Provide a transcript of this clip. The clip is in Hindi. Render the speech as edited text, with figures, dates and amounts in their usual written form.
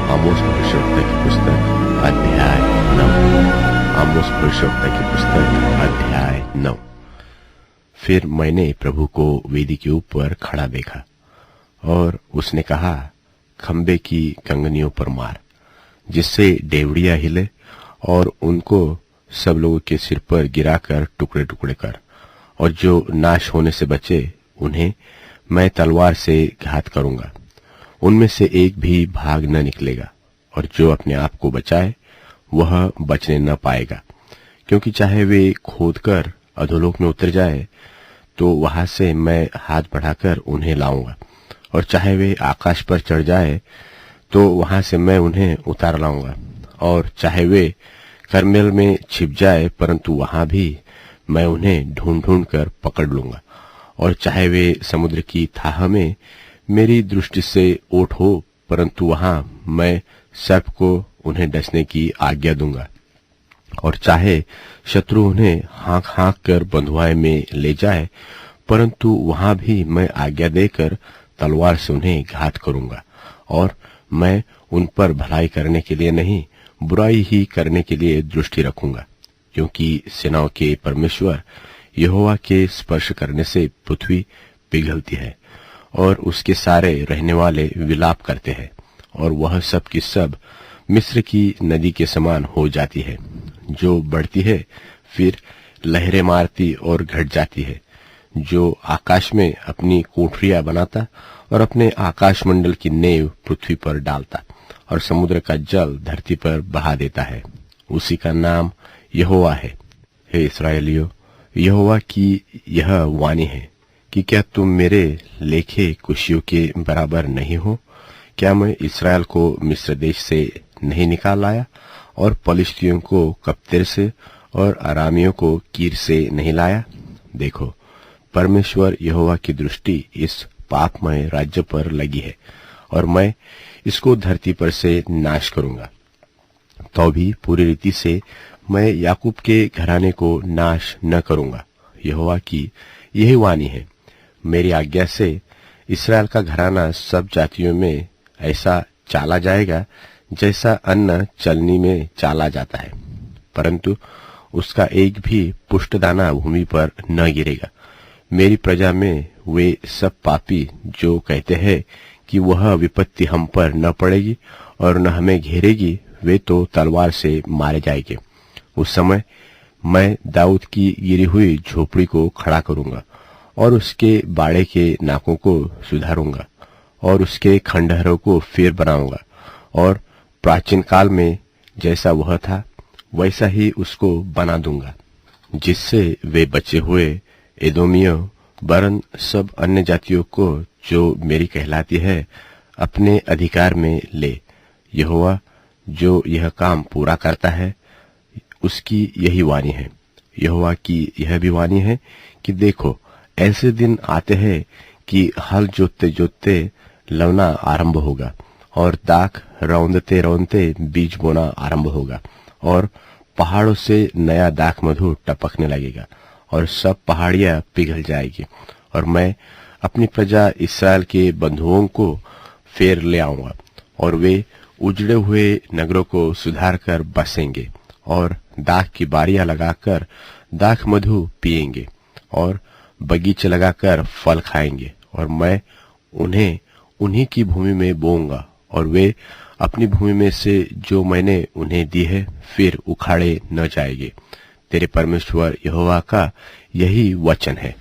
आमोस भविष्यवक्ता की पुस्तक अध्याय 9। आमोस भविष्यवक्ता की पुस्तक अध्याय 9। फिर मैंने प्रभु को वेदी के ऊपर खड़ा देखा और उसने कहा, खंबे की कंगनियों पर मार, जिससे डेवड़ियां हिले, और उनको सब लोगों के सिर पर गिराकर टुकड़े टुकड़े कर, और जो नाश होने से बचे उन्हें मैं तलवार से घात करूंगा। उनमें से एक भी भाग न निकलेगा, और जो अपने आप को बचाए वह बचने न पाएगा, क्योंकि चाहे वे खोदकर अधोलोक में उतर जाए तो वहां से मैं हाथ बढ़ाकर उन्हें लाऊंगा, और चाहे वे आकाश पर चढ़ जाए तो वहां से मैं उन्हें उतार लाऊंगा, और चाहे वे करमेल में छिप जाए परंतु वहां भी मैं उन्हें ढूंढ ढूंढ कर पकड़ लूंगा, और चाहे वे समुद्र की थाह में मेरी दृष्टि से ओट हो परंतु वहां मैं सर्प को उन्हें डसने की आज्ञा दूंगा, और चाहे शत्रु उन्हें हाँक हाँक कर बंधुआई में ले जाए परंतु वहां भी मैं आज्ञा देकर तलवार से उन्हें घात करूंगा, और मैं उन पर भलाई करने के लिए नहीं बुराई ही करने के लिए दृष्टि रखूंगा, क्योंकि सेनाओं के परमेश्वर यहोवा के स्पर्श करने से पृथ्वी पिघलती है और उसके सारे रहने वाले विलाप करते हैं, और वह सब की सब मिस्र की नदी के समान हो जाती है, जो बढ़ती है फिर लहरें मारती और घट जाती है, जो आकाश में अपनी कोठरियां बनाता और अपने आकाश मंडल की नेव पृथ्वी पर डालता और समुद्र का जल धरती पर बहा देता है। उसी का नाम यहोवा है। हे इस्राएलियों, यहोवा की यह वाणी है कि क्या तुम मेरे लेखे कुशियों के बराबर नहीं हो? क्या मैं इस्राएल को मिस्र देश से नहीं निकाल लाया, और पलिश्तियों को कप्तेर से और अरामियों को कीर से नहीं लाया? देखो, परमेश्वर यहोवा की दृष्टि इस पापमय राज्य पर लगी है, और मैं इसको धरती पर से नाश करूंगा। तो भी पूरी रीति से मैं याकूब के घराने को नाश न करूंगा। यहोवा की यही वाणी है। मेरी आज्ञा से इस्राएल का घराना सब जातियों में ऐसा चाला जाएगा जैसा अन्न चलनी में चाला जाता है, परंतु उसका एक भी पुष्टदाना भूमि पर न गिरेगा। मेरी प्रजा में वे सब पापी जो कहते हैं कि वह विपत्ति हम पर न पड़ेगी और न हमें घेरेगी, वे तो तलवार से मारे जाएंगे। उस समय मैं दाऊद की गिरी हुई झोपड़ी को खड़ा करूंगा, और उसके बाड़े के नाकों को सुधारूंगा, और उसके खंडहरों को फिर बनाऊंगा, और प्राचीन काल में जैसा वह था वैसा ही उसको बना दूंगा, जिससे वे बचे हुए एदोमियों वरन सब अन्य जातियों को जो मेरी कहलाती है अपने अधिकार में ले। यहोवा जो यह काम पूरा करता है उसकी यही वाणी है। यहोवा की यह भी वाणी है कि देखो, ऐसे दिन आते हैं कि हल जोतते जोतते लवना आरंभ होगा, और दाख रौंदते रौंदते बीज बोना आरंभ होगा, और पहाड़ों से नया दाख मधु टपकने लगेगा, और सब पहाड़ियां पिघल जाएगी, और मैं अपनी प्रजा इस्राएल के बंधुओं को फेर ले आऊंगा, और वे उजड़े हुए नगरों को सुधार कर बसेंगे, और दाख की बारियां लगाकर दाख मधु पिएंगे, और बगीचे लगाकर फल खाएंगे, और मैं उन्हें उन्हीं की भूमि में बोऊंगा, और वे अपनी भूमि में से जो मैंने उन्हें दी है फिर उखाड़े न जाएंगे। तेरे परमेश्वर यहोवा का यही वचन है।